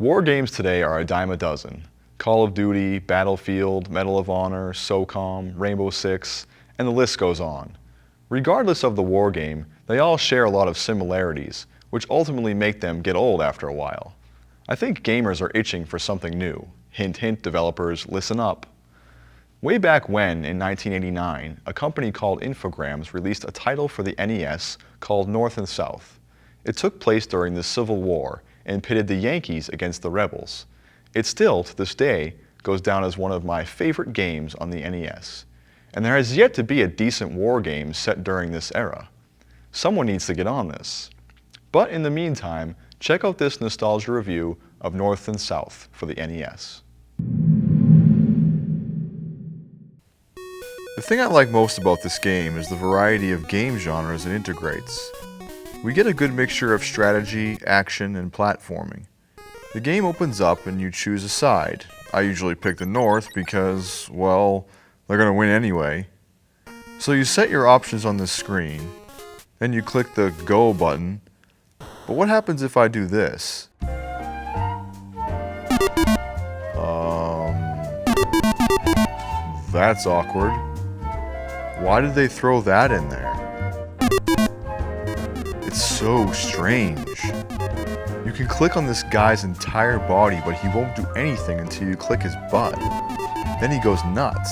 War games today are a dime a dozen. Call of Duty, Battlefield, Medal of Honor, SOCOM, Rainbow Six, and the list goes on. Regardless of the war game, they all share a lot of similarities, which ultimately make them get old after a while. I think gamers are itching for something new. Hint, hint, developers, listen up. Way back when, in 1989, a company called Infogrames released a title for the NES called North and South. It took place during the Civil War and pitted the Yankees against the rebels. It still, to this day, goes down as one of my favorite games on the NES. And there has yet to be a decent war game set during this era. Someone needs to get on this. But in the meantime, check out this nostalgia review of North and South for the NES. The thing I like most about this game is the variety of game genres it integrates. We get a good mixture of strategy, action, and platforming. The game opens up and you choose a side. I usually pick the North because, well, they're going to win anyway. So you set your options on this screen, then you click the Go button. But what happens if I do this? That's awkward. Why did they throw that in there? It's so strange. You can click on this guy's entire body, but he won't do anything until you click his butt. Then he goes nuts.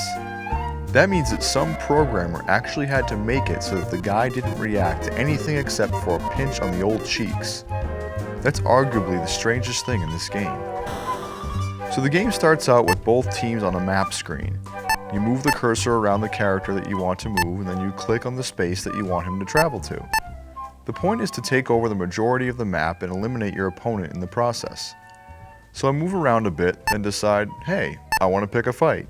That means that some programmer actually had to make it so that the guy didn't react to anything except for a pinch on the old cheeks. That's arguably the strangest thing in this game. So the game starts out with both teams on a map screen. You move the cursor around the character that you want to move, and then you click on the space that you want him to travel to. The point is to take over the majority of the map and eliminate your opponent in the process. So I move around a bit, then decide, hey, I want to pick a fight.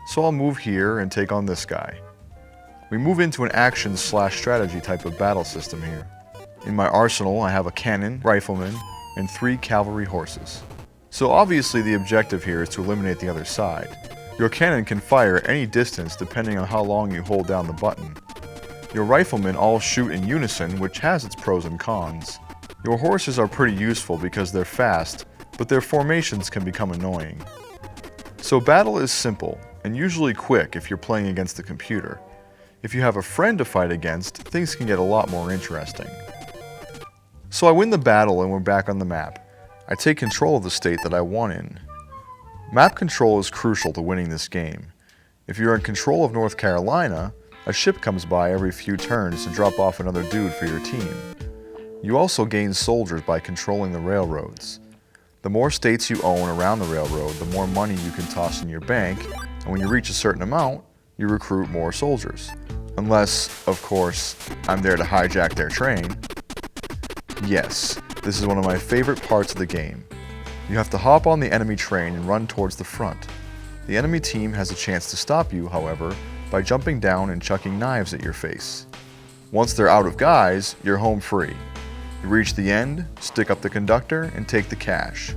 So I'll move here and take on this guy. We move into an action/strategy type of battle system here. In my arsenal, I have a cannon, rifleman, and 3 cavalry horses. So obviously the objective here is to eliminate the other side. Your cannon can fire at any distance depending on how long you hold down the button. Your riflemen all shoot in unison, which has its pros and cons. Your horses are pretty useful because they're fast, but their formations can become annoying. So battle is simple, and usually quick if you're playing against the computer. If you have a friend to fight against, things can get a lot more interesting. So I win the battle and we're back on the map. I take control of the state that I won in. Map control is crucial to winning this game. If you're in control of North Carolina, a ship comes by every few turns to drop off another dude for your team. You also gain soldiers by controlling the railroads. The more states you own around the railroad, the more money you can toss in your bank, and when you reach a certain amount, you recruit more soldiers. Unless, of course, I'm there to hijack their train. Yes, this is one of my favorite parts of the game. You have to hop on the enemy train and run towards the front. The enemy team has a chance to stop you, however, by jumping down and chucking knives at your face. Once they're out of guys, you're home free. You reach the end, stick up the conductor, and take the cash.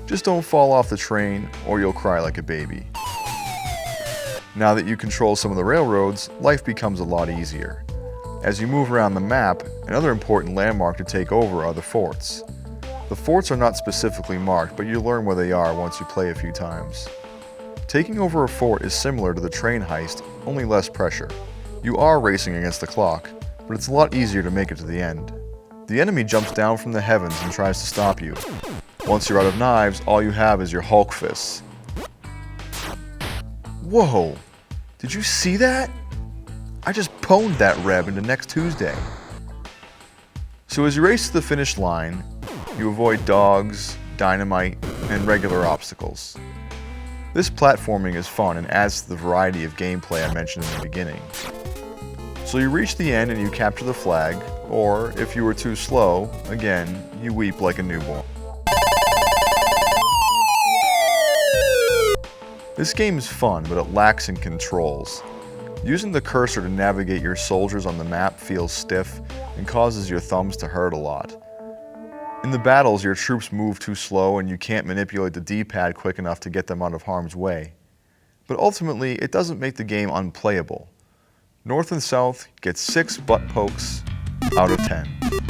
Just don't fall off the train or you'll cry like a baby. Now that you control some of the railroads, life becomes a lot easier. As you move around the map, another important landmark to take over are the forts. The forts are not specifically marked, but you learn where they are once you play a few times. Taking over a fort is similar to the train heist, only less pressure. You are racing against the clock, but it's a lot easier to make it to the end. The enemy jumps down from the heavens and tries to stop you. Once you're out of knives, all you have is your Hulk fists. Whoa! Did you see that? I just pwned that Reb into next Tuesday. So as you race to the finish line, you avoid dogs, dynamite, and regular obstacles. This platforming is fun and adds to the variety of gameplay I mentioned in the beginning. So you reach the end and you capture the flag, or if you were too slow, again, you weep like a newborn. This game is fun, but it lacks in controls. Using the cursor to navigate your soldiers on the map feels stiff and causes your thumbs to hurt a lot. In the battles, your troops move too slow and you can't manipulate the D-pad quick enough to get them out of harm's way. But ultimately, it doesn't make the game unplayable. North and South gets 6 butt pokes out of 10.